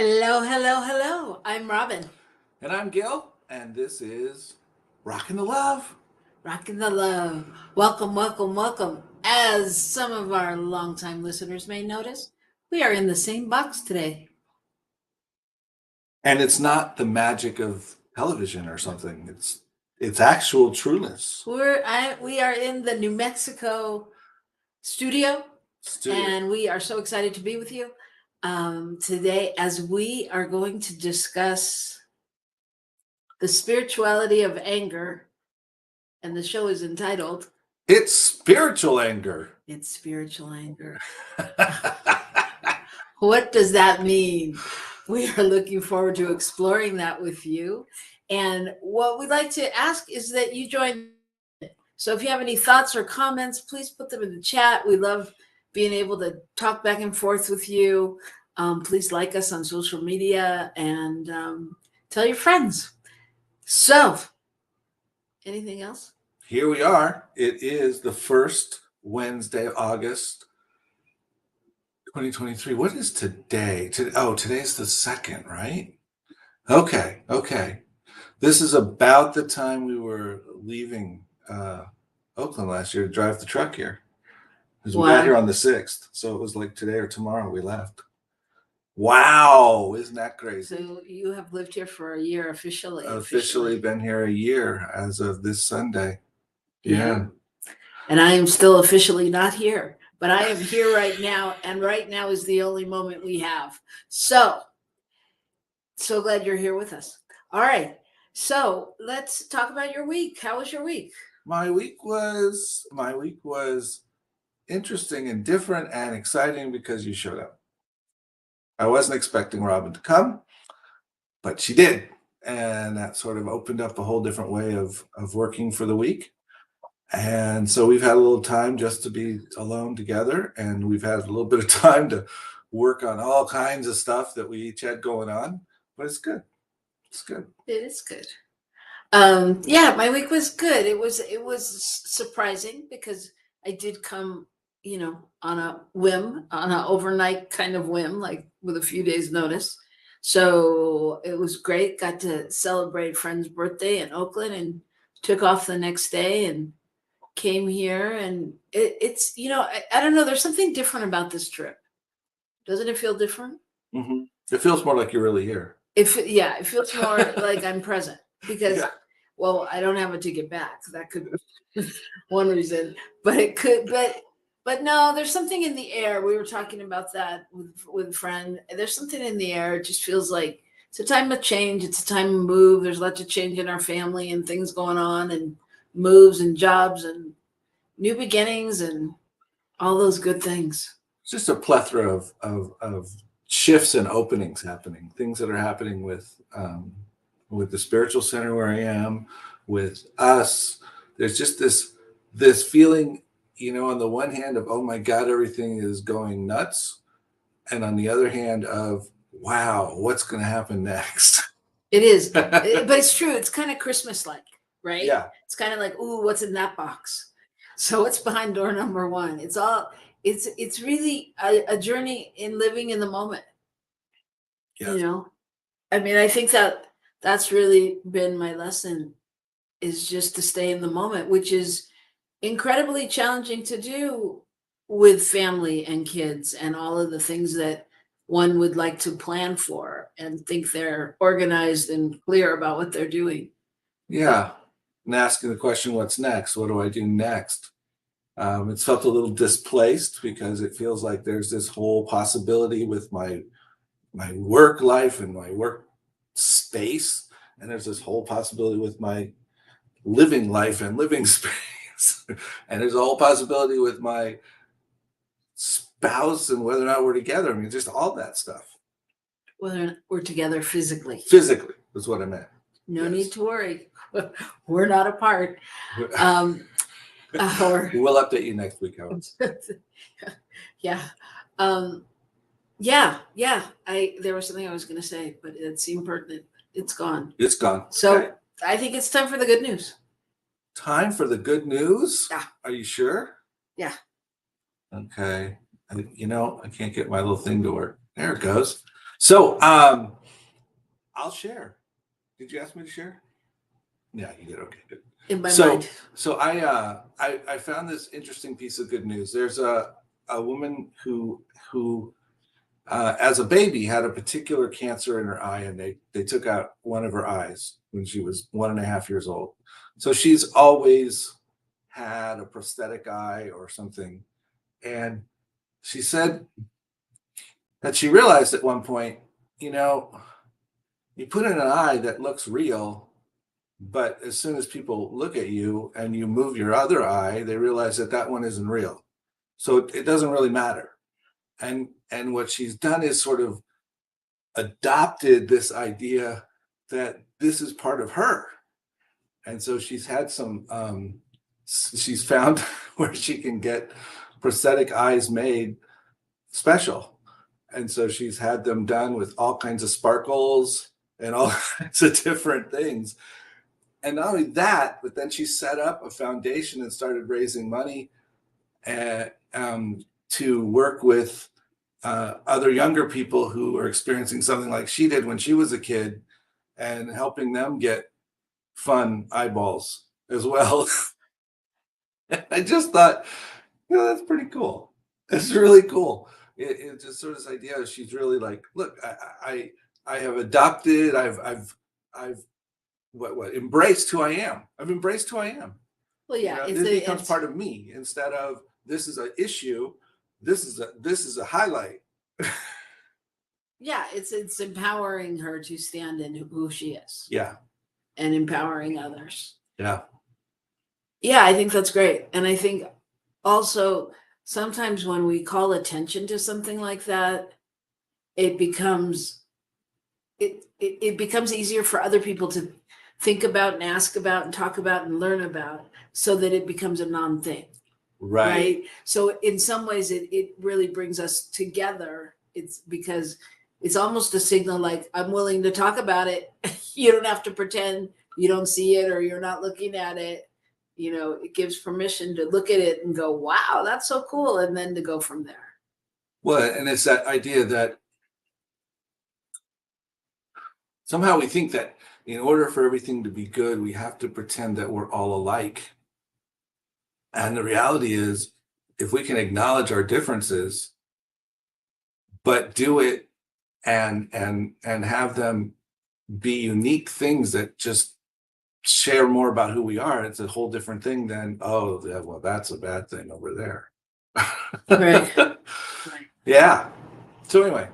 Hello, hello, hello. I'm Robyn. And I'm Gil, and this is Rockin the Love. Rockin the Love. Welcome, welcome, welcome. As some of our longtime listeners may notice, we are in the same box today. And it's not the magic of television or something. It's actual trueness. We are in the New Mexico studio, and we are so excited to be with you today as we are going to discuss the spirituality of anger, and the show is entitled It's Spiritual Anger. It's Spiritual Anger. What does that mean? We are looking forward to exploring that with you. And what we'd like to ask is that you join. So if you have any thoughts or comments, please put them in the chat. We love being able to talk back and forth with you. Please like us on social media and tell your friends. So, anything else? Here we are. It is the first Wednesday of August, 2023. What is today? Today's the 2nd, right? Okay. This is about the time we were leaving Oakland last year to drive the truck here. Because we got here on the 6th, so it was like today or tomorrow we left. Wow, isn't that crazy? So you have lived here for a year officially. Officially been here a year as of this Sunday. Yeah. And I am still officially not here, but I am here right now, and right now is the only moment we have. So glad you're here with us. All right. So let's talk about your week. How was your week? My week was interesting and different and exciting because you showed up. I wasn't expecting Robyn to come, but she did. And that sort of opened up a whole different way of working for the week. And so we've had a little time just to be alone together, and we've had a little bit of time to work on all kinds of stuff that we each had going on, but it's good. It's good. It is good. Yeah, my week was good. It was surprising because I did come, on a whim, on an overnight kind of whim, like with a few days notice. So it was great. Got to celebrate a friend's birthday in Oakland and took off the next day and came here. And it's, I don't know, there's something different about this trip. Doesn't it feel different? Mm-hmm. It feels more like you're really here. It feels more like I'm present because, well, I don't have a ticket back. That could be one reason, but it could, but no, there's something in the air. We were talking about that with a friend. There's something in the air. It just feels like it's a time of change. It's a time to move. There's lots of change in our family and things going on and moves and jobs and new beginnings and all those good things. It's just a plethora of shifts and openings happening, things that are happening with the spiritual center where I am, with us. There's just this feeling, on the one hand of, oh my God, everything is going nuts. And on the other hand of, wow, what's going to happen next? It is, but it's true. It's kind of Christmas-like, right? Yeah. It's kind of like, ooh, what's in that box? So what's behind door number 1? It's really a journey in living in the moment. Yes. I mean, I think that's really been my lesson, is just to stay in the moment, which is incredibly challenging to do with family and kids and all of the things that one would like to plan for and think they're organized and clear about what they're doing. Yeah. And asking the question, what's next? What do I do next? It's felt a little displaced because it feels like there's this whole possibility with my work life and my work space, and there's this whole possibility with my living life and living space, and there's a whole possibility with my spouse and whether or not we're together. I mean, just all that stuff. Whether or not we're together physically. Physically is what I meant. No need to worry. We're not apart. We'll update you next week. Yeah. There was something I was going to say, but it seemed pertinent. It's gone. It's gone. So okay. I think it's time for the good news. Time for the good news? Yeah. Are you sure? Yeah. Okay. I can't get my little thing to work. There it goes. So I'll share. Did you ask me to share? Yeah, you did. Okay, good. In my So mind. so I found this interesting piece of good news. There's a woman who as a baby had a particular cancer in her eye, and they took out one of her eyes when she was 1.5 years old. So she's always had a prosthetic eye or something. And she said that she realized at one point, you know, you put in an eye that looks real, but as soon as people look at you and you move your other eye, they realize that that one isn't real. So it doesn't really matter. And what she's done is sort of adopted this idea that this is part of her. And so she's had some she's found where she can get prosthetic eyes made special. And so she's had them done with all kinds of sparkles and all kinds of different things. And not only that, but then she set up a foundation and started raising money to work with other younger people who are experiencing something like she did when she was a kid, and helping them get fun eyeballs as well. I just thought, that's pretty cool. It's really cool. It's just sort of this idea. She's really like, look, I have adopted. I've what embraced who I am. I've embraced who I am. Well, yeah, This becomes part of me instead of this is an issue. This is a highlight. Yeah, it's empowering her to stand in who she is. Yeah. And empowering others. Yeah. Yeah, I think that's great. And I think also sometimes when we call attention to something like that, it becomes easier for other people to think about and ask about and talk about and learn about, so that it becomes a non-thing. Right. So in some ways it really brings us together. It's because it's almost a signal like, I'm willing to talk about it. You don't have to pretend you don't see it or you're not looking at it. It gives permission to look at it and go, wow, that's so cool. And then to go from there. Well, and it's that idea that somehow we think that in order for everything to be good, we have to pretend that we're all alike. And the reality is, if we can acknowledge our differences, but do it and have them be unique things that just share more about who we are, it's a whole different thing than, oh, yeah, well, that's a bad thing over there. Right. Yeah. So anyway.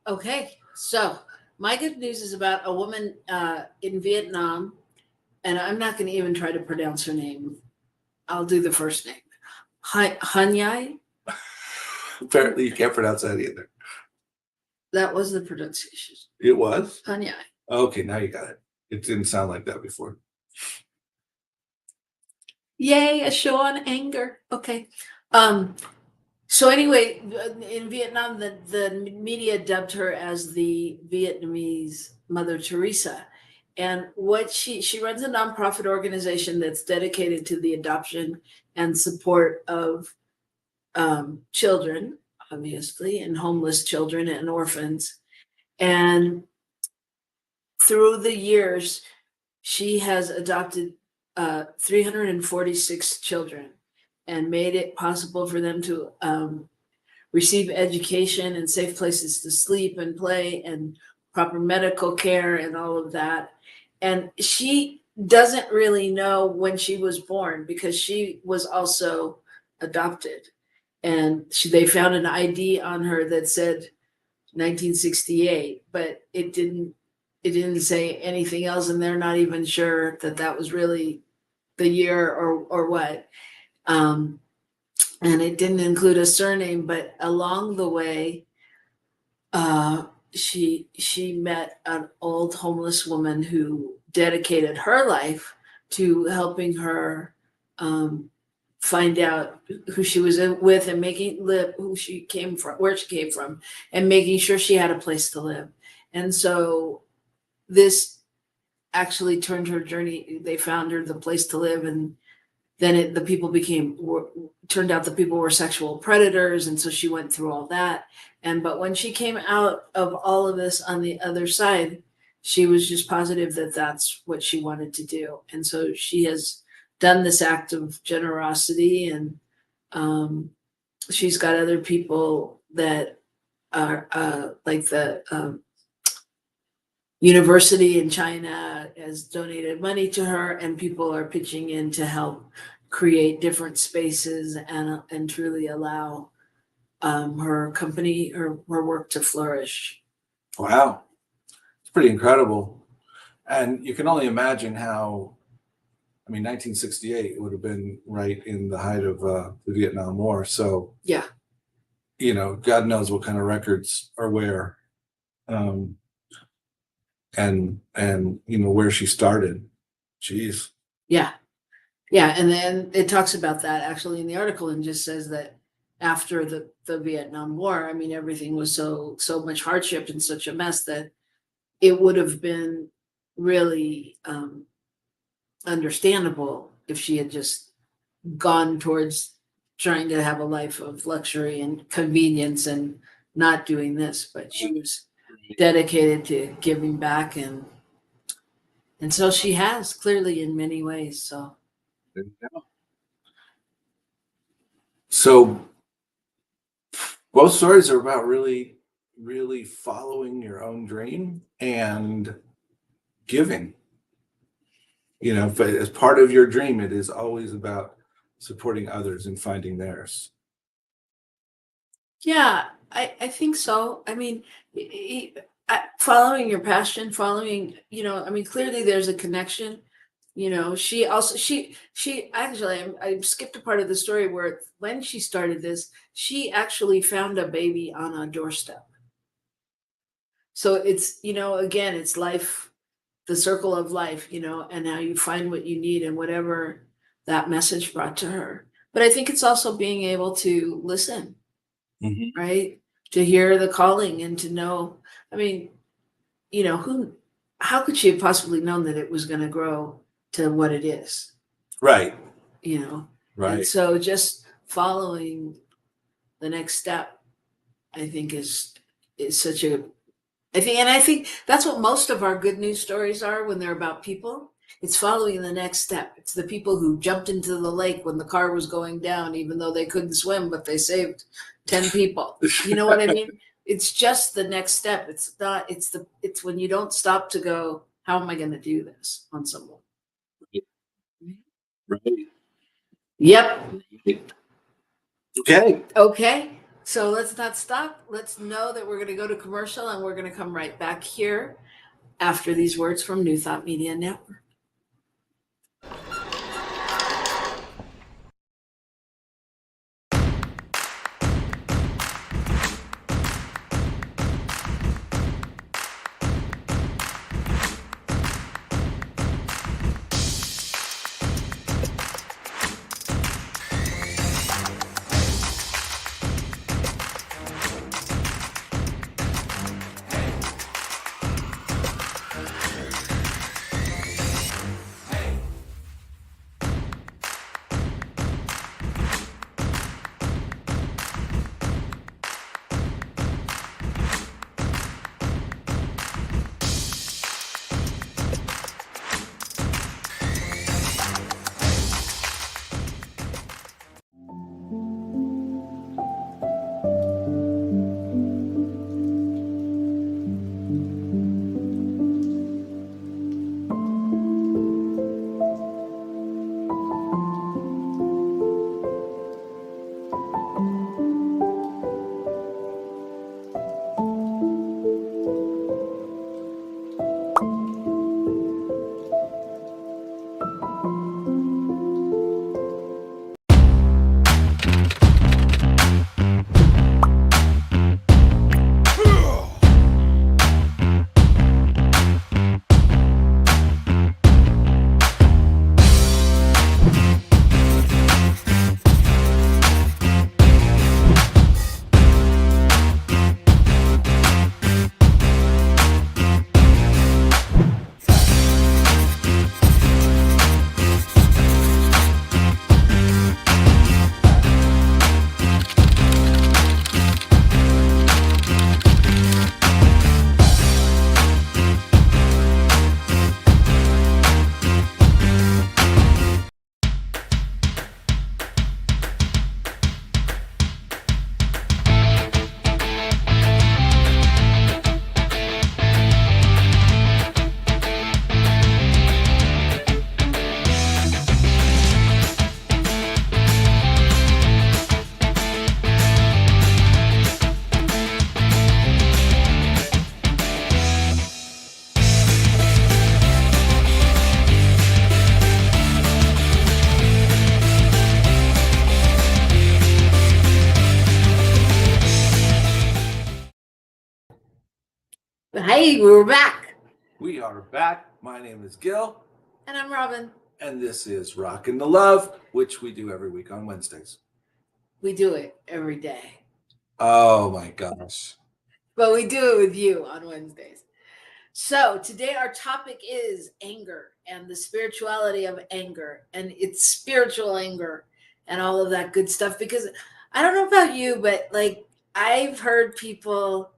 Okay. So my good news is about a woman in Vietnam, and I'm not going to even try to pronounce her name. I'll do the first name. Han Nhai. Apparently you can't pronounce that either. That was the pronunciation. It was? Han Nhai. Okay, now you got it. It didn't sound like that before. Yay, a show on anger. Okay. So anyway, in Vietnam, the media dubbed her as the Vietnamese Mother Teresa. And what she runs a nonprofit organization that's dedicated to the adoption and support of children, obviously, and homeless children and orphans. And through the years, she has adopted 346 children and made it possible for them to receive education and safe places to sleep and play and proper medical care and all of that. And she doesn't really know when she was born because she was also adopted. And they found an ID on her that said 1968, but it didn't say anything else, and they're not even sure that that was really the year or what. And it didn't include a surname, but along the way, she met an old homeless woman who dedicated her life to helping her find out who she was with and making live who she came from, where she came from, and making sure she had a place to live. And so this actually turned her journey. They found her the place to live, and then the people turned out the people were sexual predators. And so she went through all that. But when she came out of all of this on the other side, she was just positive that that's what she wanted to do. And so she has done this act of generosity, and she's got other people that are like the university in China has donated money to her, and people are pitching in to help create different spaces and truly allow her company or her work to flourish. Wow. It's pretty incredible. And you can only imagine how, I mean, 1968 would have been right in the height of the Vietnam War. So, yeah, you know, God knows what kind of records are where. And you know, where she started. Jeez. Yeah. Yeah. And then it talks about that actually in the article, and just says that after the Vietnam War, I mean, everything was so much hardship and such a mess that it would have been really understandable if she had just gone towards trying to have a life of luxury and convenience and not doing this. But she was dedicated to giving back, and so she has, clearly, in many ways. So There you go. So both stories are about really following your own dream and giving. You know, but as part of your dream, it is always about supporting others and finding theirs. yeah, I think so. I mean, following your passion, you know, I mean, clearly there's a connection. You know, she actually, I skipped a part of the story where when she started this, she actually found a baby on a doorstep. So it's, you know, again, it's life, the circle of life, you know, and how you find what you need and whatever that message brought to her. But I think it's also being able to listen, right? To hear the calling and to know, I mean, you know, how could she have possibly known that it was going to grow to what it is? Right. You know? Right. And so just following the next step, I think is such a, I think that's what most of our good news stories are when they're about people. It's following the next step. It's the people who jumped into the lake when the car was going down, even though they couldn't swim, but they saved 10 people. You know what I mean? It's just the next step. It's not, it's when you don't stop to go, how am I going to do this on someone? Right. Yep. Okay. Okay. So let's not stop. Let's know that we're going to go to commercial, and we're going to come right back here after these words from New Thought Media Network. Hey, we're back. We are back. My name is Gil. And I'm Robyn. And this is Rockin the Love, which we do every week on Wednesdays. We do it every day. Oh my gosh. But we do it with you on Wednesdays. So today our topic is anger and the spirituality of anger and it's spiritual anger and all of that good stuff. Because I don't know about you, but like I've heard people,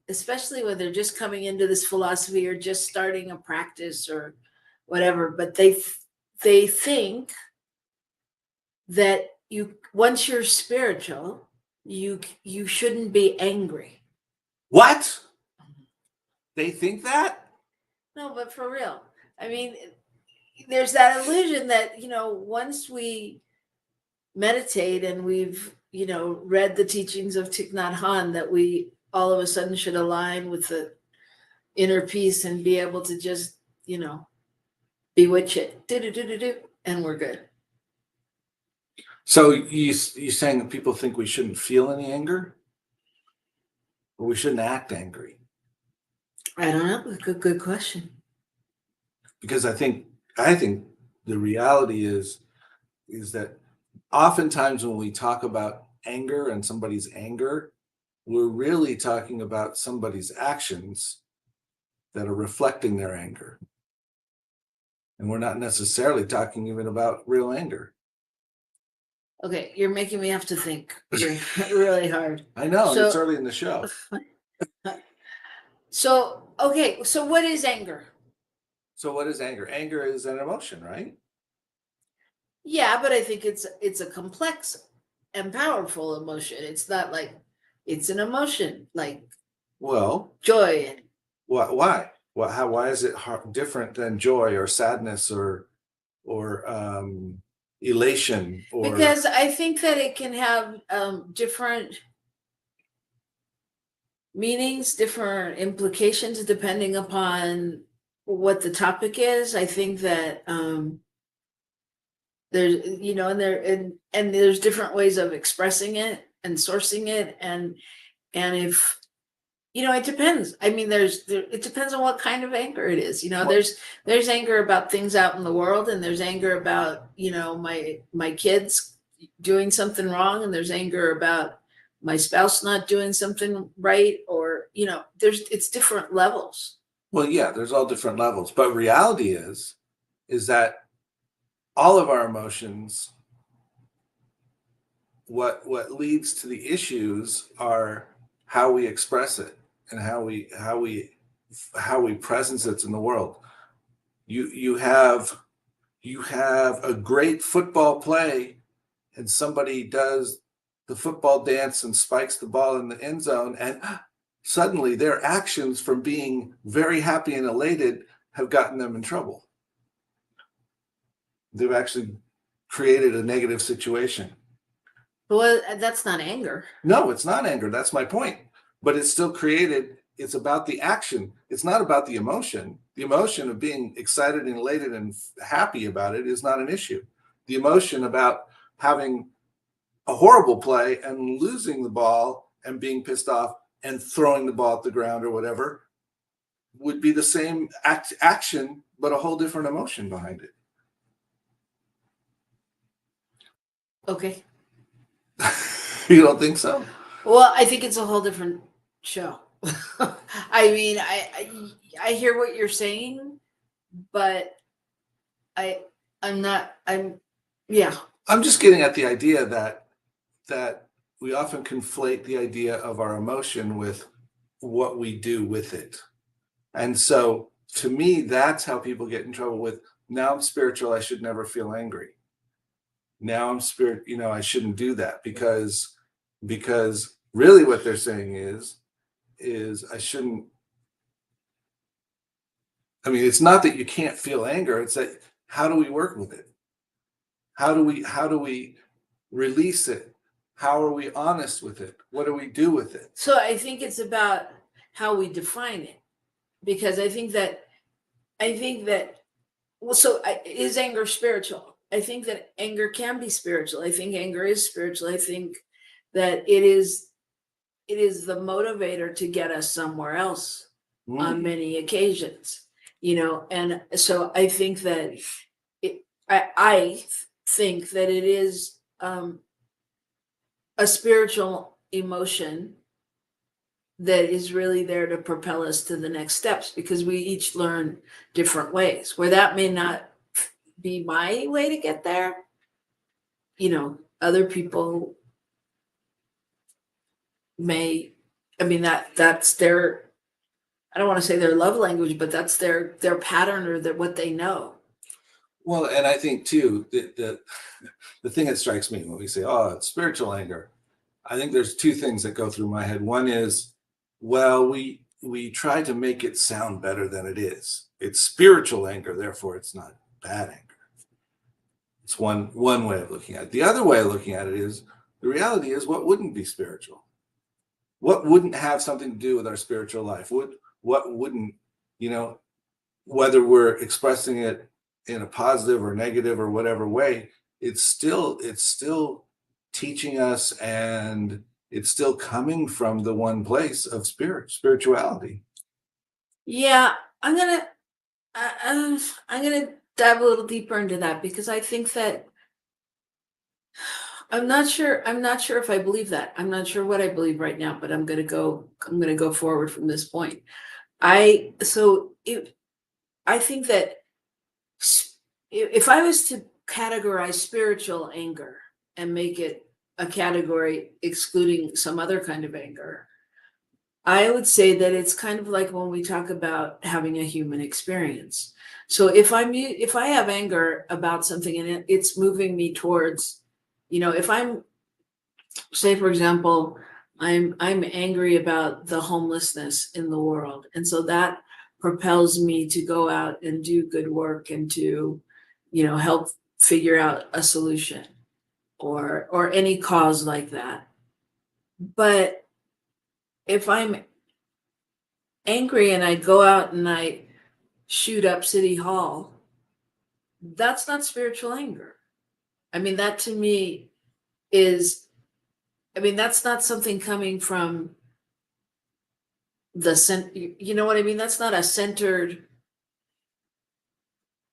especially when they're just coming into this philosophy or just starting a practice or whatever, but they think that once you're spiritual, you shouldn't be angry. What? They think that? No, but for real. I mean, there's that illusion that, once we meditate and we've, read the teachings of Thich Nhat Hanh, that we all of a sudden should align with the inner peace and be able to just, bewitch it, do, and we're good. So you saying that people think we shouldn't feel any anger? Or we shouldn't act angry? I don't know. Good question. Because I think the reality is that oftentimes when we talk about anger and somebody's anger, we're really talking about somebody's actions that are reflecting their anger. And we're not necessarily talking even about real anger. Okay, you're making me have to think really hard. I know, it's early in the show. So what is anger? So what is anger? Anger is an emotion, right? Yeah, but I think it's a complex and powerful emotion. It's not like it's an emotion like joy and why? Why is it different than joy or sadness or elation? Because I think that it can have different meanings, different implications depending upon what the topic is. I think that there's and there's different ways of expressing it and sourcing it and if it depends. I mean, it depends on what kind of anger it is. There's anger about things out in the world, and there's anger about my kids doing something wrong, and there's anger about my spouse not doing something right, or it's different levels. Well, yeah, there's all different levels, but reality is that all of our emotions, what leads to the issues are how we express it and how we presence it in the world. You have a great football play and somebody does the football dance and spikes the ball in the end zone, and suddenly their actions from being very happy and elated have gotten them in trouble. They've actually created a negative situation. Well, that's not anger. No, it's not anger. That's my point. But it's still created. It's about the action. It's not about the emotion. The emotion of being excited and elated and happy about it is not an issue. The emotion about having a horrible play and losing the ball and being pissed off and throwing the ball at the ground or whatever would be the same action, but a whole different emotion behind it. Okay. You don't think so? Well, I think it's a whole different show. I mean, I hear what you're saying, but I'm just getting at the idea that we often conflate the idea of our emotion with what we do with it. And so to me, that's how people get in trouble with, now I'm spiritual, I should never feel angry. Now I'm I shouldn't do that because really what they're saying is I shouldn't. I mean, it's not that you can't feel anger. It's that, how do we work with it? How do we release it? How are we honest with it? What do we do with it? So I think it's about how we define it, because I think that is anger spiritual? I think that anger can be spiritual. I think anger is spiritual. I think that it is the motivator to get us somewhere else. on many occasions, you know, and so I think that I think that it is a spiritual emotion that is really there to propel us to the next steps, because we each learn different ways. Where that may not be my way to get there, you know, other people may, I mean, that's their, I don't want to say their love language, but that's their pattern, or what they know. Well, and I think too that the thing that strikes me when we say, "Oh, it's spiritual anger," I think there's two things that go through my head. One is, well, we try to make it sound better than it is. It's spiritual anger, therefore it's not bad anger. It's one way of looking at it. The other way of looking at it is, the reality is, what wouldn't be spiritual? What wouldn't have something to do with our spiritual life? What wouldn't, you know, whether we're expressing it in a positive or negative or whatever way, it's still teaching us, and it's still coming from the one place of spirituality. Yeah, I'm gonna dive a little deeper into that, because I think that I'm not sure if I believe that. I'm not sure what I believe right now, but I'm gonna go forward from this point. I so it I think that if I was to categorize spiritual anger and make it a category excluding some other kind of anger, I would say that it's kind of like when we talk about having a human experience. So if I have anger about something, and it's moving me towards, you know, if I'm, say for example, I'm angry about the homelessness in the world, and so that propels me to go out and do good work, and to, you know, help figure out a solution, or any cause like that. But if I'm angry and I go out and I shoot up City Hall, that's not spiritual anger. I mean, that to me is, I mean, that's not something coming from you know what I mean? That's not a centered.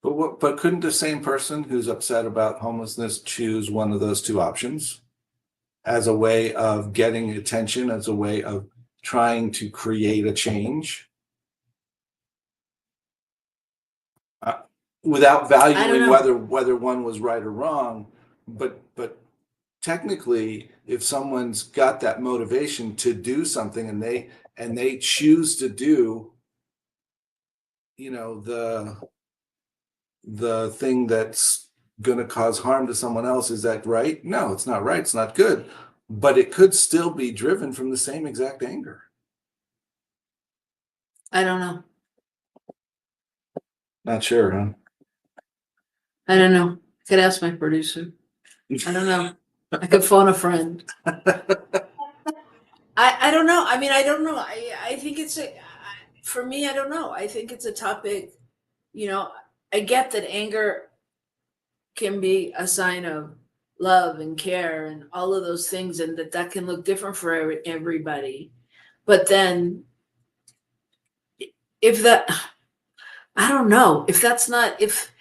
But couldn't the same person who's upset about homelessness choose one of those two options as a way of getting attention, as a way of trying to create a change, uh, without I don't valuing know. whether one was right or wrong? But technically, if someone's got that motivation to do something, and they choose to do, you know, the thing that's going to cause harm to someone else, is that right? No, it's not right. It's not good. But it could still be driven from the same exact anger. I don't know. Not sure, huh? I don't know. I could ask my producer. I don't know. I could phone a friend. I don't know. I mean, I don't know. I think for me, I don't know. I think it's a topic, you know, I get that anger can be a sign of love and care and all of those things, and that can look different for everybody. But then, if that, I don't know, if that's not, if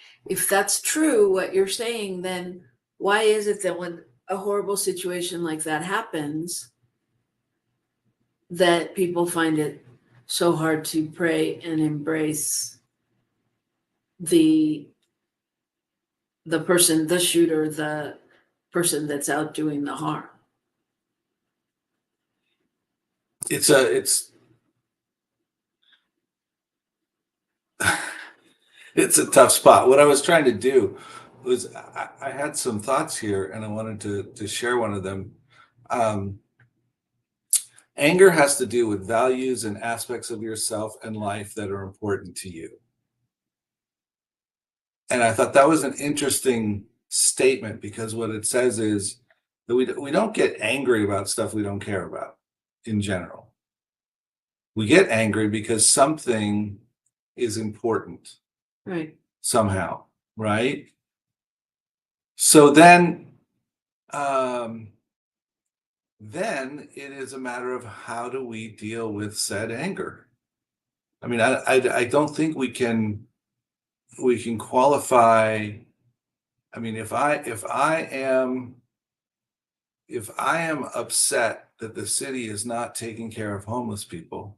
that's true what you're saying, then why is it that when a horrible situation like that happens, that people find it so hard to pray and embrace the person, the shooter, the person that's out doing the harm? It's it's a tough spot. What I was trying to do was, I had some thoughts here, and I wanted to share one of them. Um, Anger has to do with values and aspects of yourself and life that are important to you. And I thought that was an interesting statement, because what it says is that we don't get angry about stuff we don't care about in general. We get angry because something is important Right. somehow, right? So um, then it is a matter of, how do we deal with said anger? I mean, I don't think we can qualify. I mean, if I am upset that the city is not taking care of homeless people,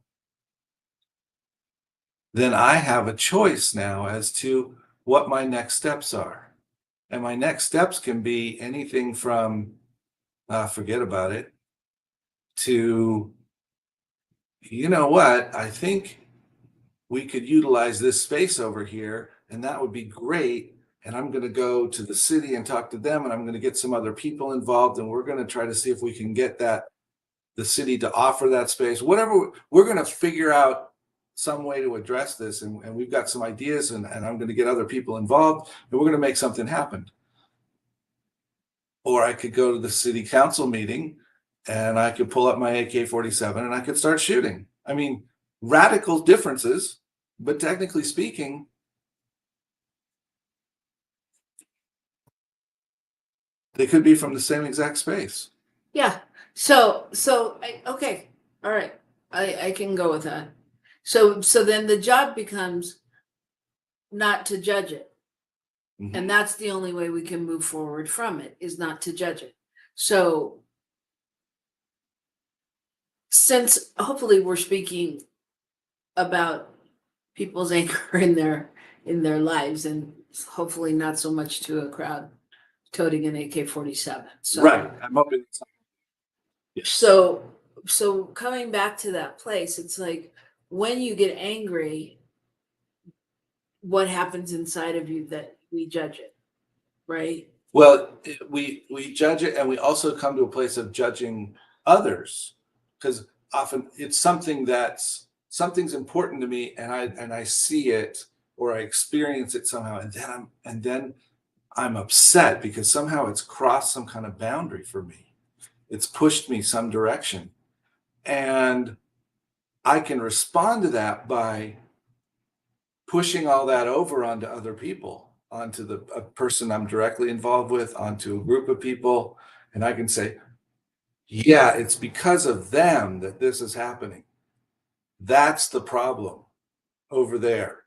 then I have a choice now as to what my next steps are. And my next steps can be anything from forget about it to, you know what, I think we could utilize this space over here, and that would be great. And I'm going to go to the city and talk to them, and I'm going to get some other people involved, and we're going to try to see if we can get the city to offer that space. Whatever, we're going to figure out some way to address this, and we've got some ideas, and I'm going to get other people involved, and we're going to make something happen. Or I could go to the city council meeting, and I could pull up my AK-47 and I could start shooting. I mean, radical differences, but technically speaking, they could be from the same exact space. Yeah. Okay. All right. I can go with that. So then the job becomes not to judge it. Mhm. And that's the only way we can move forward from it, is not to judge it. So since hopefully we're speaking about people's anger in their lives, and hopefully not so much to a crowd toting an AK-47. So Right. I'm hoping. Yes. So coming back to that place, it's like when you get angry, what happens inside of you that we judge it, right? Well, we judge it, and we also come to a place of judging others, because often it's something's important to me, and I see it or I experience it somehow, and then I'm upset because somehow it's crossed some kind of boundary for me. It's pushed me some direction, and I can respond to that by pushing all that over onto other people, onto a person I'm directly involved with, onto a group of people. And I can say, yeah, it's because of them that this is happening. That's the problem over there.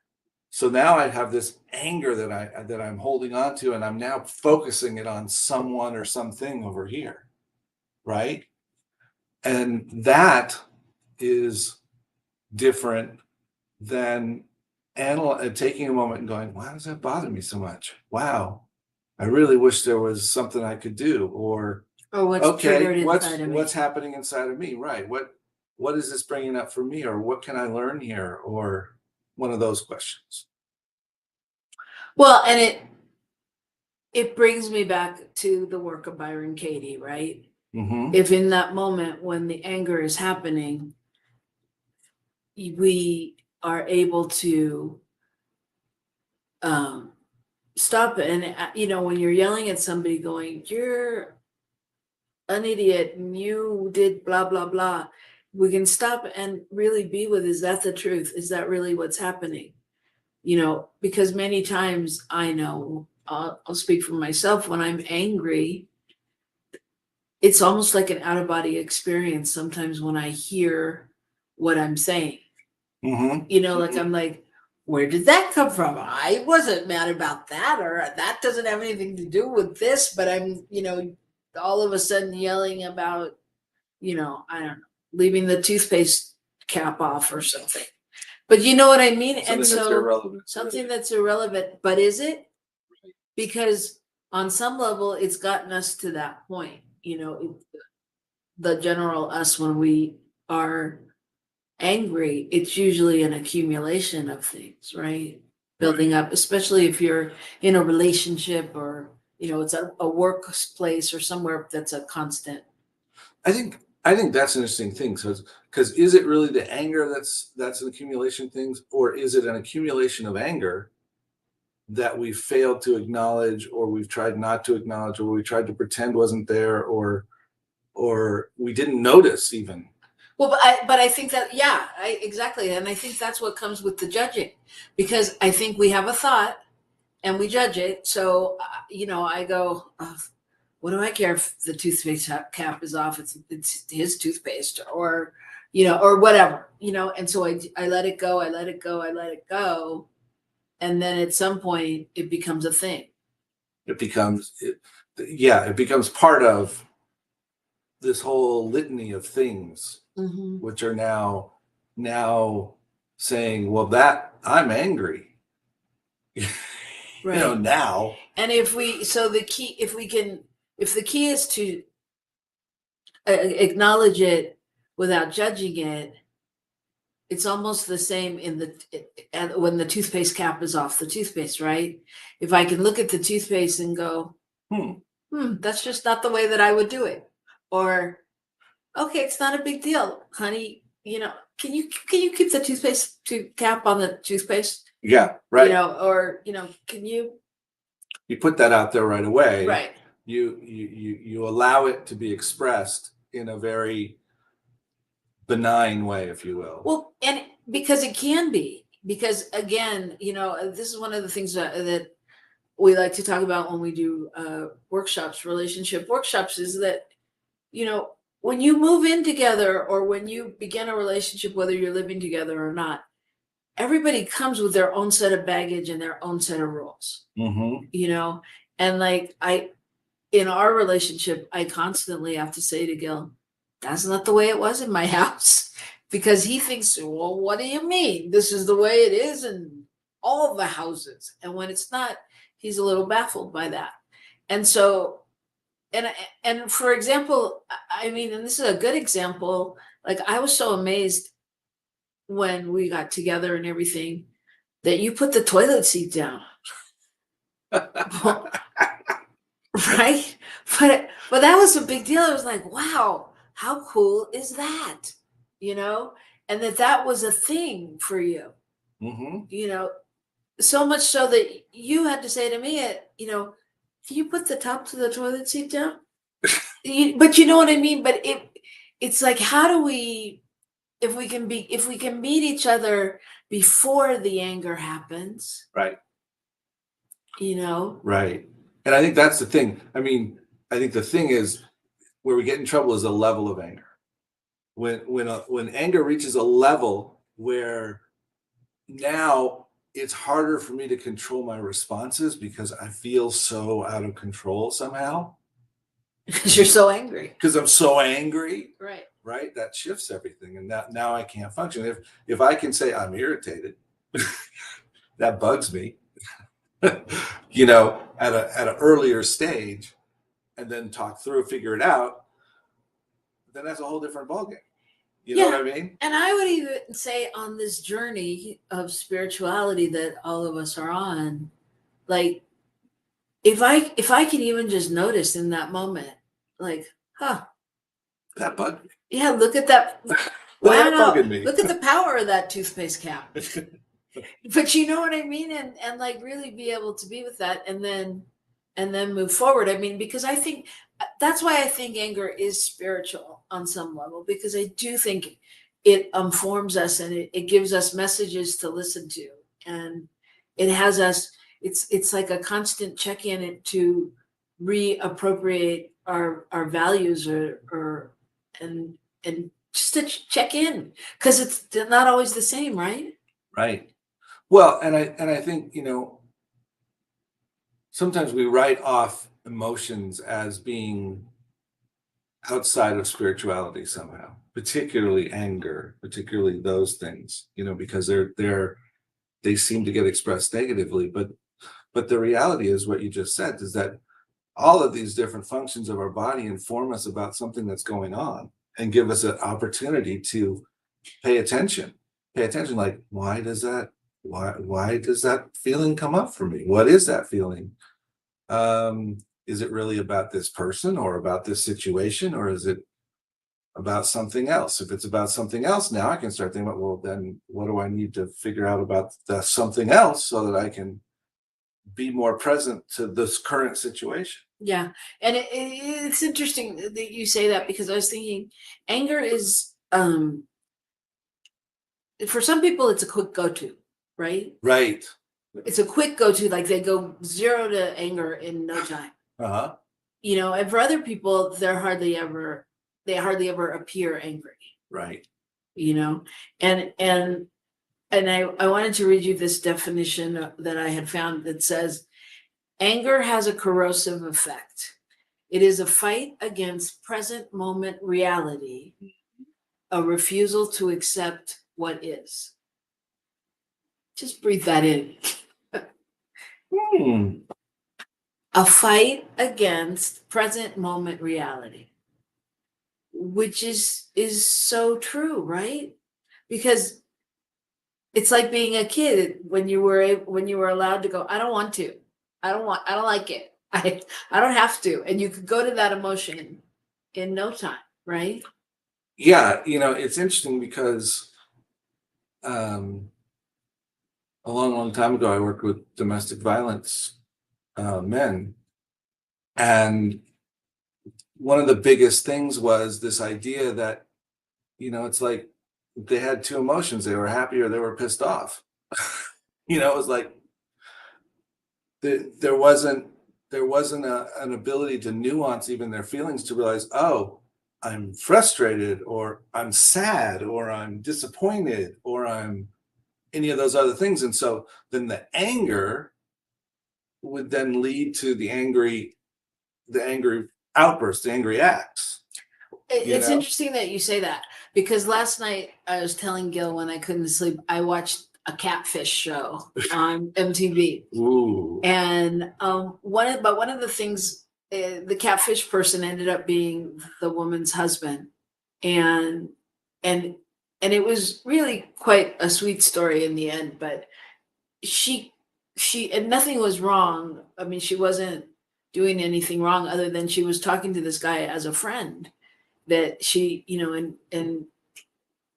So now I have this anger that I'm holding on to, and I'm now focusing it on someone or something over here, right? And that is different than taking a moment and going, why does that bother me so much? Wow, I really wish there was something I could do. Or What's triggered okay, inside of me? what's happening inside of me? Right. What is this bringing up for me? Or what can I learn here? Or one of those questions. Well, and it brings me back to the work of Byron Katie, right? Mm-hmm. If in that moment when the anger is happening, we are able to stop it. And when you're yelling at somebody going, you're an idiot and you did blah blah blah, we can stop and really be with, is that the truth? Is that really what's happening? Because many times I know, I'll speak for myself, when I'm angry, it's almost like an out of body experience sometimes when I hear what I'm saying. Mm-hmm. Like I'm like, where did that come from? I wasn't mad about that, or that doesn't have anything to do with this, but I'm, all of a sudden yelling about, I don't know, leaving the toothpaste cap off or something. But you know what I mean? Something And that's so irrelevant. something that's irrelevant, but is it? Because on some level, it's gotten us to that point, the general us, when we are angry, it's usually an accumulation of things, right? Building up, especially if you're in a relationship, or it's a workplace or somewhere that's a constant. I think that's an interesting thing. So, because is it really the anger that's an accumulation of things, or is it an accumulation of anger that we failed to acknowledge, or we've tried not to acknowledge, or we tried to pretend wasn't there, or we didn't notice even? Well, but I think that, yeah, exactly. And I think that's what comes with the judging, because I think we have a thought and we judge it. So, I go, what do I care if the toothpaste cap is off? It's his toothpaste. Or, or whatever, and so I let it go, I let it go, I let it go. And then at some point it becomes a thing. It becomes, it becomes part of this whole litany of things, which are now saying, well, that I'm angry. Right. Now. And if the key is to acknowledge it without judging it, it's almost the same when the toothpaste cap is off the toothpaste, right? If I can look at the toothpaste and go, that's just not the way that I would do it. Or, okay, it's not a big deal, honey. Can you keep the toothpaste cap on the toothpaste? Yeah, right. Or can you put that out there right away. Right. You allow it to be expressed in a very benign way, if you will. Well, and because it can be, because again, this is one of the things that we like to talk about when we do relationship workshops, is that, when you move in together or when you begin a relationship, whether you're living together or not, everybody comes with their own set of baggage and their own set of rules, and like in our relationship, I constantly have to say to Gil, that's not the way it was in my house, because he thinks, well, what do you mean? This is the way it is in all the houses. And when it's not, he's a little baffled by that. And so, and for example, I mean, and this is a good example, like I was so amazed when we got together and everything that you put the toilet seat down. Right? But that was a big deal. It was like, wow, how cool is that? And that was a thing for you. So much so that you had to say to me, can you put the top to the toilet seat down? But you know what I mean? But it's like, how do we, if we can meet each other before the anger happens, right? Right. And I think that's the thing. I mean, I think the thing is where we get in trouble is a level of anger. When anger reaches a level where now it's harder for me to control my responses because I feel so out of control somehow. Because you're so angry. Because I'm so angry. Right. Right. That shifts everything. And now I can't function. If I can say I'm irritated, that bugs me. At an earlier stage, and then talk through, figure it out, then that's a whole different ballgame. You know what I mean? And I would even say on this journey of spirituality that all of us are on, like if I can even just notice in that moment, like, that bugged me. Yeah, look at that. Wow, look at the power of that toothpaste cap. But you know what I mean? And like really be able to be with that and then move forward. I mean, because I think that's why I think anger is spiritual on some level, because I do think it informs us and it gives us messages to listen to. And it has us, it's like a constant check-in to reappropriate our values and just to check in, because it's not always the same, right? Right. Well, and I think, sometimes we write off emotions as being outside of spirituality somehow, particularly anger, particularly those things, because they seem to get expressed negatively. But the reality is what you just said, is that all of these different functions of our body inform us about something that's going on and give us an opportunity to pay attention, like, why does that feeling come up for me? What is that feeling? Is it really about this person or about this situation, or is it about something else? If it's about something else, now I can start thinking about, well, then what do I need to figure out about the something else so that I can be more present to this current situation? Yeah. And it's interesting that you say that, because I was thinking anger is, for some people, it's a quick go-to, right? Right. It's a quick go-to, like they go 0 to anger in no time. And for other people, they hardly ever appear angry. Right. you know, and I wanted to read you this definition that I had found that says, anger has a corrosive effect. It is a fight against present moment reality, a refusal to accept what is. Just breathe that in. A fight against present moment reality, which is so true, right? Because it's like being a kid when you were allowed to go, I don't want to. I don't like it. I don't have to. And you could go to that emotion in no time, right? Yeah, it's interesting because a long time ago, I worked with domestic violence men, and one of the biggest things was this idea that it's like they had two emotions: they were happy or they were pissed off. It was like there wasn't an ability to nuance even their feelings, to realize, oh, I'm frustrated, or I'm sad, or I'm disappointed, or I'm any of those other things. And so then the anger would then lead to the angry outburst, the angry acts. It's interesting that you say that, because last night I was telling Gil when I couldn't sleep, I watched a catfish show on MTV. Ooh. And one of the things, the catfish person ended up being the woman's husband, and it was really quite a sweet story in the end. But she and nothing was wrong. I mean, she wasn't doing anything wrong other than she was talking to this guy as a friend, that she, and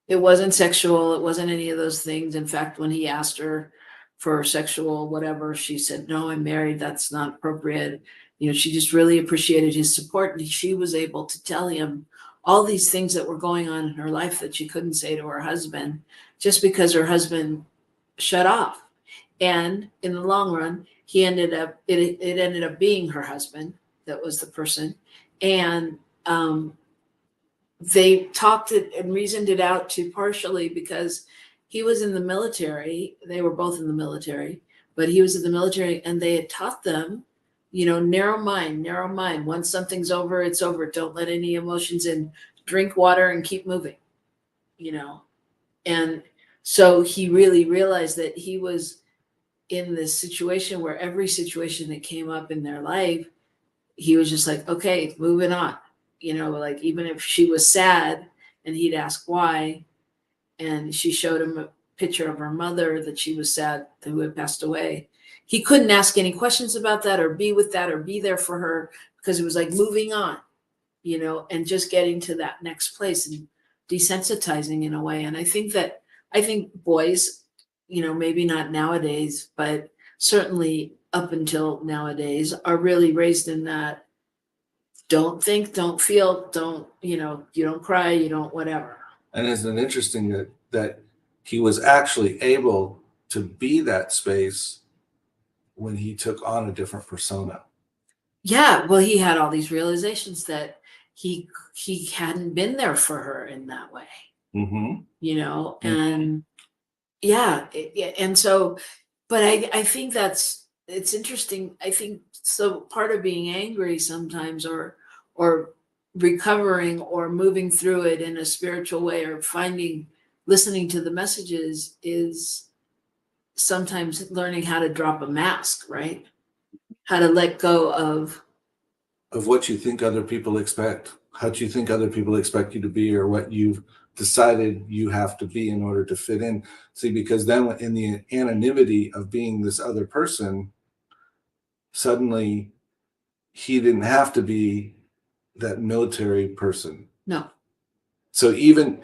it wasn't sexual, it wasn't any of those things. In fact, when he asked her for sexual whatever, she said, no, I'm married, that's not appropriate. She just really appreciated his support, and she was able to tell him all these things that were going on in her life that she couldn't say to her husband, just because her husband shut off. And in the long run, it ended up being her husband that was the person. And they talked it and reasoned it out to partially because he was in the military. They were both in the military, but he was in the military, and they had taught them, narrow mind. Once something's over, it's over. Don't let any emotions in. Drink water and keep moving, And so he really realized that he was in this situation where every situation that came up in their life, he was just like, okay, moving on. Like even if she was sad and he'd ask why, and she showed him a picture of her mother that she was sad, who had passed away, he couldn't ask any questions about that or be with that or be there for her, because it was like moving on, and just getting to that next place and desensitizing in a way. And I think boys, maybe not nowadays, but certainly up until nowadays, are really raised in that don't think, don't feel, don't, you don't cry, you don't whatever. And isn't it interesting that he was actually able to be that space when he took on a different persona? Yeah, well, he had all these realizations that he hadn't been there for her in that way. Mm-hmm. And yeah, and so, but I think it's interesting. I think so. Part of being angry sometimes, or recovering or moving through it in a spiritual way, or listening to the messages, is sometimes learning how to drop a mask, right? How to let go of what you think other people expect. How do you think other people expect you to be, or what you've decided you have to be in order to fit in? See, because then in the anonymity of being this other person, suddenly he didn't have to be that military person. No. So even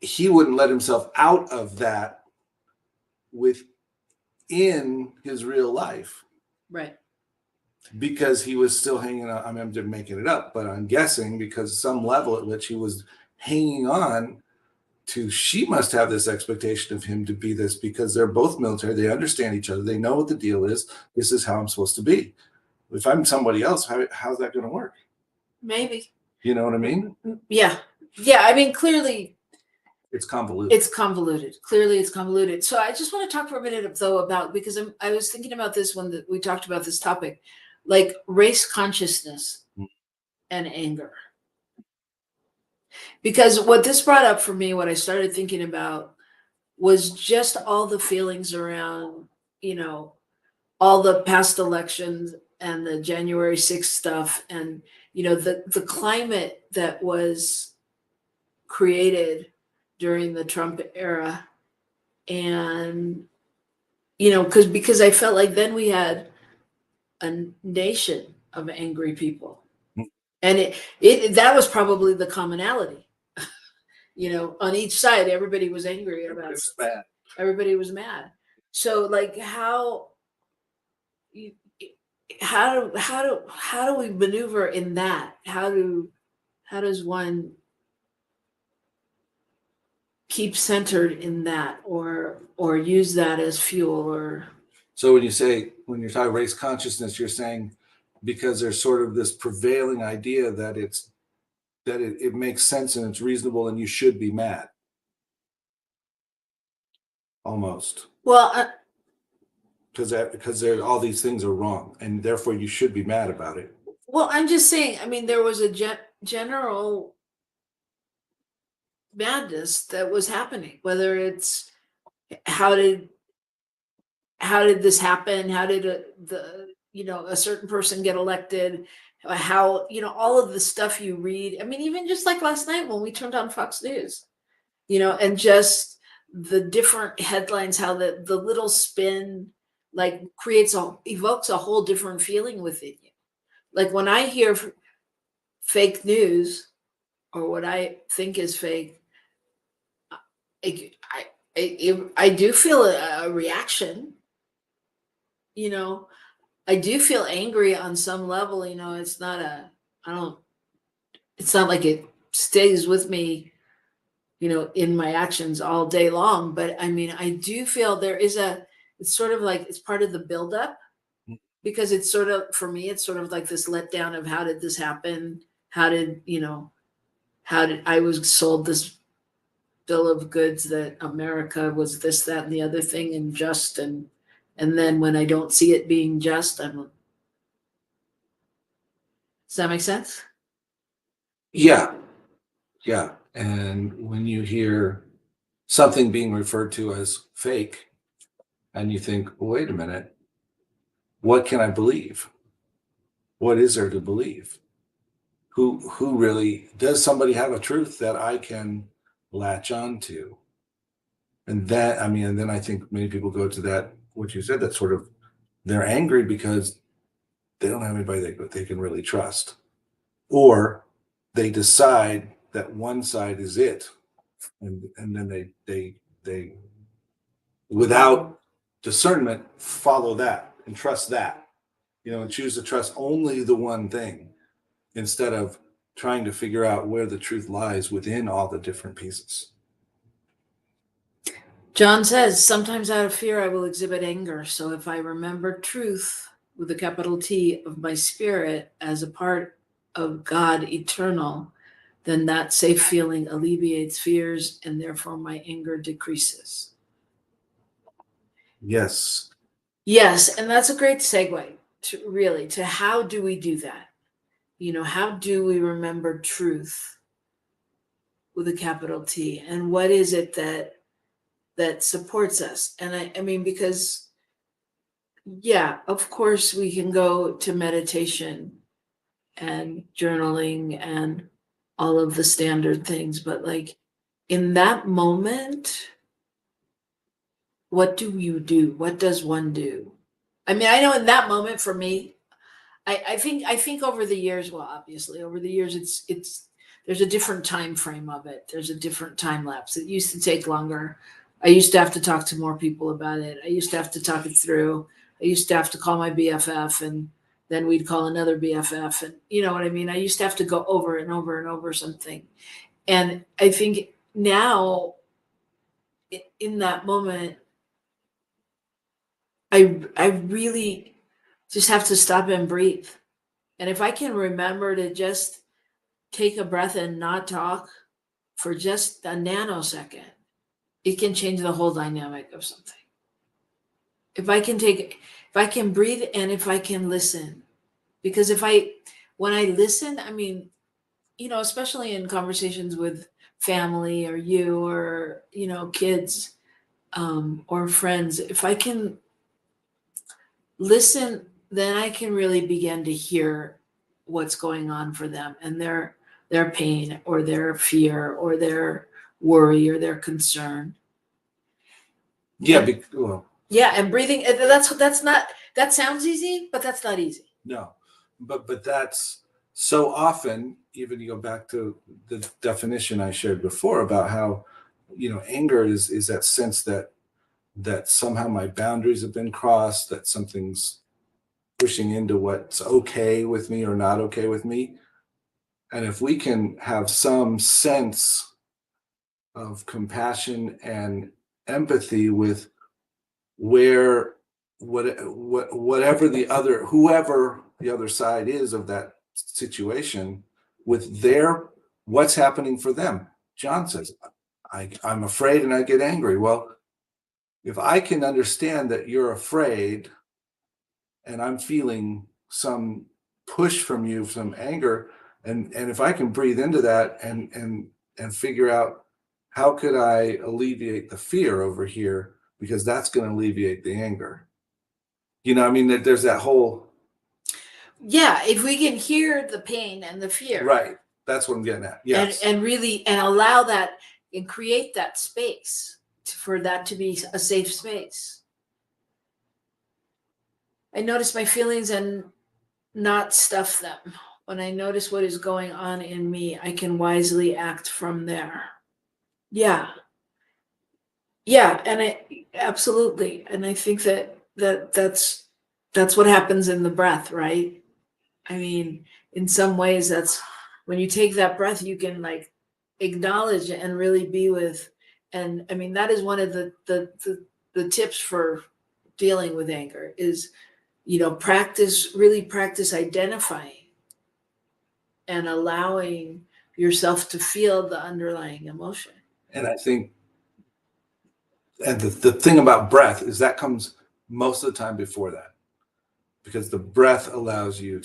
he wouldn't let himself out of that within his real life. Right. Because he was still hanging on. I mean, I'm just making it up, but I'm guessing because some level at which he was hanging on to, she must have this expectation of him to be this, because they're both military. They understand each other. They know what the deal is. This is how I'm supposed to be. If I'm somebody else, how's that going to work? Maybe. You know what I mean? Yeah. Yeah. I mean, clearly It's convoluted. It's convoluted. Clearly it's convoluted. So I just want to talk for a minute though about, because I was thinking about this when we talked about this topic, like race consciousness and anger. Because what this brought up for me, what I started thinking about was just all the feelings around, all the past elections and the January 6th stuff, and the climate that was created during the Trump era. And because I felt like then we had a nation of angry people, and it that was probably the commonality. On each side, everybody was angry about it. Bad. Everybody was mad. So like how do we maneuver in that? How does one keep centered in that, or use that as fuel? Or so when you're talking race consciousness, you're saying because there's sort of this prevailing idea that it makes sense and it's reasonable and you should be mad. Almost. Well, because all these things are wrong and therefore you should be mad about it. Well, I'm just saying, there was a general madness that was happening, whether it's how did this happen? How did a certain person get elected? How, all of the stuff you read. Even just like last night when we turned on Fox News, and just the different headlines, how the little spin like evokes a whole different feeling within you. Like when I hear fake news or what I think is fake, I do feel a reaction. I do feel angry on some level. It's not like it stays with me, in my actions all day long. But I do feel it's sort of like it's part of the buildup, because it's sort of, for me, it's sort of like this letdown of how did this happen? How did I was sold this bill of goods that America was this, that, and the other thing, and just, and then when I don't see it being just, does that make sense? Yeah. And when you hear something being referred to as fake and you think, well, wait a minute, what can I believe? What is there to believe? Who really, does somebody have a truth that I can latch on to? And that, and then I think many people go to that, what you said, that sort of, they're angry because they don't have anybody they can really trust. Or they decide that one side is it. And then they without discernment, follow that and trust that, and choose to trust only the one thing instead of trying to figure out where the truth lies within all the different pieces. John says, sometimes out of fear, I will exhibit anger. So if I remember truth with a capital T of my spirit as a part of God eternal, then that safe feeling alleviates fears and therefore my anger decreases. Yes. Yes. And that's a great segue to how do we do that? How do we remember truth with a capital T? And what is it that supports us? And I mean, because yeah, of course we can go to meditation and journaling and all of the standard things, but like in that moment, what do you do? What does one do? I know in that moment for me, I think over the years, well, obviously over the years, it's there's a different time frame of it. There's a different time lapse. It used to take longer. I used to have to talk to more people about it. I used to have to talk it through. I used to have to call my BFF, and then we'd call another BFF, and you know what I mean? I used to have to go over and over and over something. And I think now in that moment, I really just have to stop and breathe. And if I can remember to just take a breath and not talk for just a nanosecond, it can change the whole dynamic of something. If I can breathe and if I can listen, because when I listen, I mean, especially in conversations with family or you or, kids, or friends, if I can listen, then I can really begin to hear what's going on for them and their pain or their fear or their worry or their concern. Yeah. Well, Yeah, and breathing, that sounds easy, but that's not easy. no, but that's so often, even you go back to the definition I shared before about how, anger is that sense that somehow my boundaries have been crossed, that something's pushing into what's okay with me or not okay with me. And if we can have some sense of compassion and empathy with whoever the other side is of that situation, with what's happening for them. John says, I'm afraid and I get angry. Well, if I can understand that you're afraid and I'm feeling some push from you, some anger, and if I can breathe into that and figure out how could I alleviate the fear over here, because that's going to alleviate the anger. I mean, there's that whole. Yeah, if we can hear the pain and the fear. Right. That's what I'm getting at. Yes. And really, and allow that and create that space for that to be a safe space. I notice my feelings and not stuff them. When I notice what is going on in me, I can wisely act from there. Yeah. Yeah, and absolutely. And I think that's what happens in the breath, right? I mean, in some ways, that's when you take that breath, you can like acknowledge and really be with. And I mean, that is one of the tips for dealing with anger is, really practice identifying and allowing yourself to feel the underlying emotion. And I think, and the thing about breath is that comes most of the time before that, because the breath allows you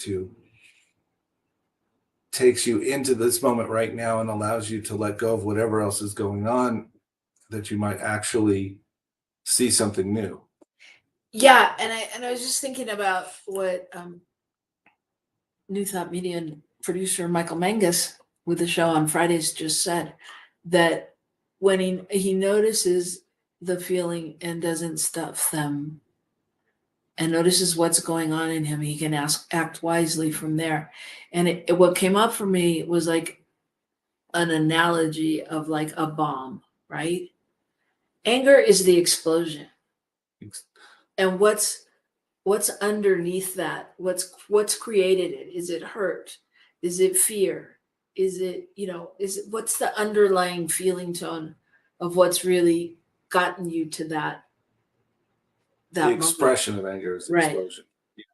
takes you into this moment right now and allows you to let go of whatever else is going on, that you might actually see something new. Yeah, and I was just thinking about what New Thought Media producer Michael Mangus with the show on Fridays just said, that when he notices the feeling and doesn't stuff them and notices what's going on in him, he can act wisely from there. And what came up for me was like an analogy of like a bomb, right? Anger is the explosion. And what's underneath that? What's created it? Is it hurt? Is it fear? Is it, what's the underlying feeling tone of what's really gotten you to that the moment? Expression of anger is the Right. explosion. Yeah.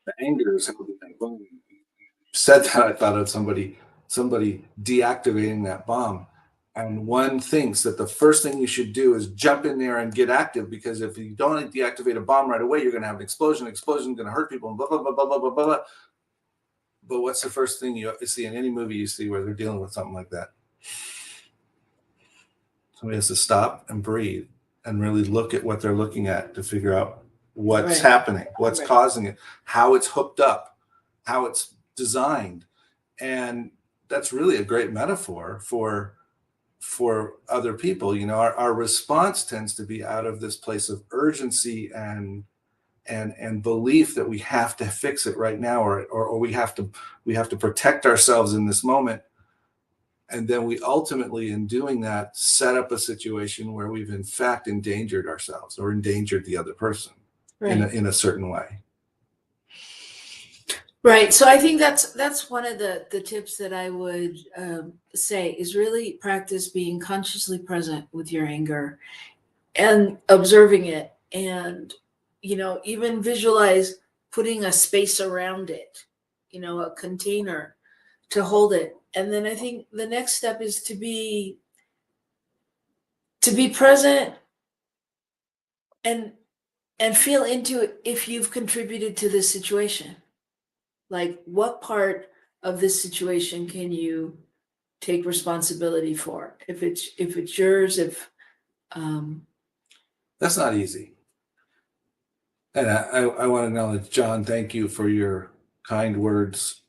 The anger is how when you said that, I thought of somebody deactivating that bomb. And one thinks that the first thing you should do is jump in there and get active, because if you don't deactivate a bomb right away, you're going to have an explosion. Explosion is going to hurt people, and blah, blah, blah, blah, blah, blah, blah. But what's the first thing you see in any movie you see where they're dealing with something like that? Somebody has to stop and breathe and really look at what they're looking at to figure out what's happening, what's causing it, how it's hooked up, how it's designed. And that's really a great metaphor for other people. Our response tends to be out of this place of urgency and belief that we have to fix it right now, or we have to protect ourselves in this moment. And then we ultimately, in doing that, set up a situation where we've in fact endangered ourselves or endangered the other person in a certain way. Right. So I think that's one of the tips that I would say is really practice being consciously present with your anger and observing it, and even visualize putting a space around it, a container to hold it, then I think the next step is to be present and feel into it if you've contributed to this situation. Like, what part of this situation can you take responsibility for? If it's yours, That's not easy. And I want to acknowledge, John, thank you for your kind words.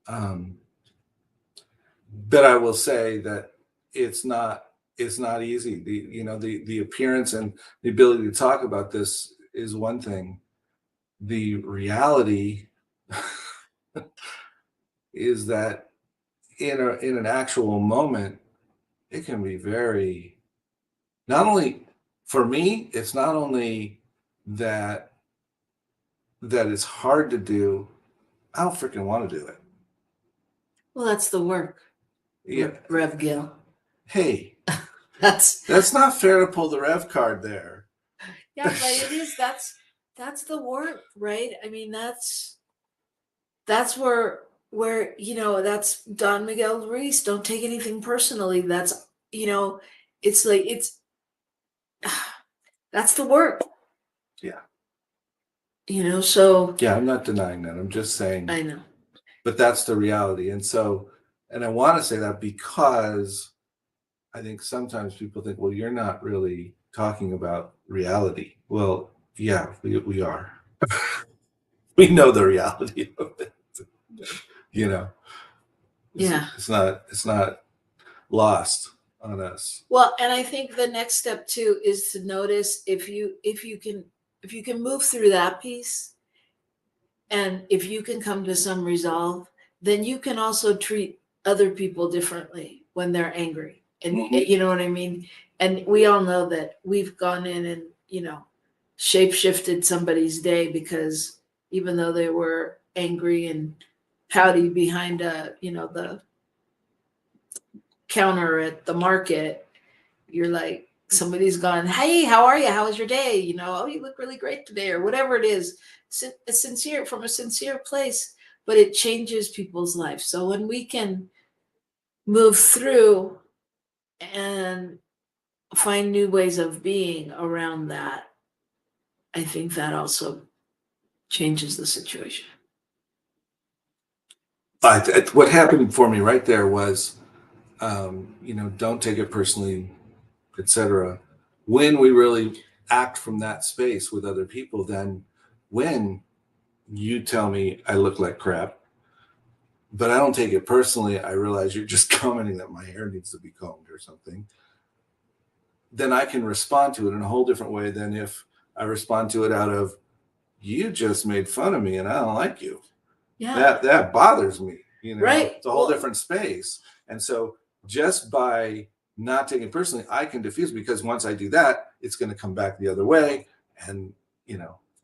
But I will say that it's not easy. The appearance and the ability to talk about this is one thing. The reality is that in an actual moment, it can be very, not only for me, it's not only that it's hard to do, I don't freaking want to do it. well, that's the work. Yeah. Rev Gil. Hey, That's not fair to pull the Rev card there. yeah, but it is. That's the work, right? I mean, that's where that's Don Miguel Ruiz. Don't take anything personally. That's it's like that's the work. Yeah. So Yeah, I'm not denying that. I'm just saying. I know. But that's the reality. And so, and I want to say that because I think sometimes people think, well, you're not really talking about reality. Well, yeah, we are. We know the reality of it. Yeah. It's not lost on us. Well, and I think the next step too is to notice if you can move through that piece, and if you can come to some resolve, then you can also treat other people differently when they're angry. And you know what I mean? And we all know that we've gone in and, shape shifted somebody's day because even though they were angry and pouty behind the counter at the market, you're like, somebody's gone, hey, how are you? How was your day? Oh, you look really great today, or whatever it is. Sincere, from a sincere place, but it changes people's lives. So when we can move through and find new ways of being around that, I think that also changes the situation. What happened for me right there was, don't take it personally, etc. When we really act from that space with other people, then when you tell me I look like crap, but I don't take it personally, I realize you're just commenting that my hair needs to be combed or something, then I can respond to it in a whole different way than if I respond to it out of, you just made fun of me and I don't like you. Yeah. That bothers me. Right. It's a whole different space. And so just by not taking it personally, I can diffuse, because once I do that, it's going to come back the other way. And,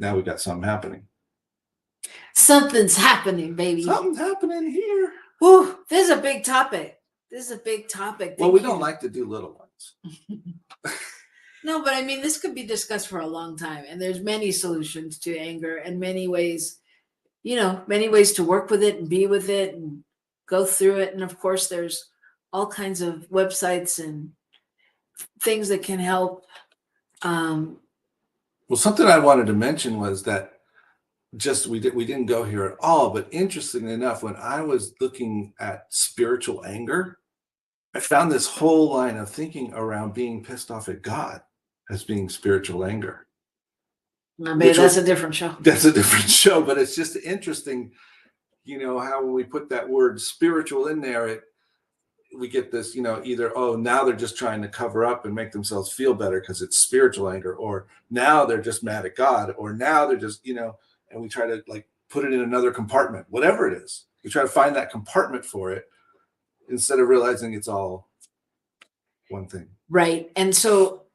now we've got something happening. Something's happening, baby. Something's happening here. Whew, this is a big topic. Well, we don't like to do little ones. No, but I mean, this could be discussed for a long time, and there's many solutions to anger and many ways to work with it and be with it and go through it. And of course, there's all kinds of websites and things that can help. Well, something I wanted to mention was that we didn't go here at all, but interestingly enough, when I was looking at spiritual anger, I found this whole line of thinking around being pissed off at God as being spiritual anger. Maybe that's a different show. That's a different show, but it's just interesting, how when we put that word spiritual in there, we get this, either, oh, now they're just trying to cover up and make themselves feel better because it's spiritual anger, or now they're just mad at God, or now they're just, and we try to put it in another compartment, whatever it is. We try to find that compartment for it instead of realizing it's all one thing. Right. And so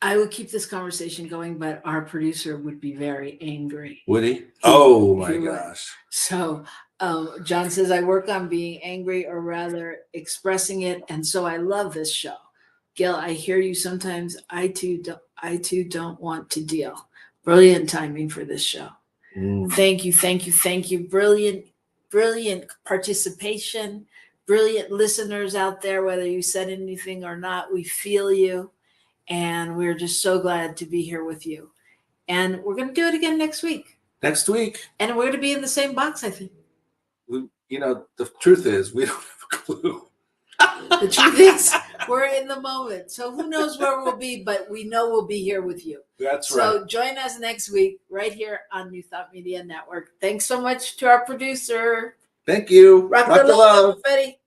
I would keep this conversation going, but our producer would be very angry. Would he? Oh my gosh. So John says, I work on being angry, or rather expressing it. And so I love this show. Gil, I hear you sometimes. I too don't want to deal. Brilliant timing for this show. Thank you. Brilliant participation. brilliant listeners out there, whether you said anything or not. We feel you. And we're just so glad to be here with you. And we're going to do it again next week. Next week. And we're going to be in the same box, I think. The truth is, we don't have a clue. The truth is, we're in the moment. So who knows where we'll be, but we know we'll be here with you. That's right. So join us next week right here on New Thought Media Network. Thanks so much to our producer. Thank you. Rock the love, everybody.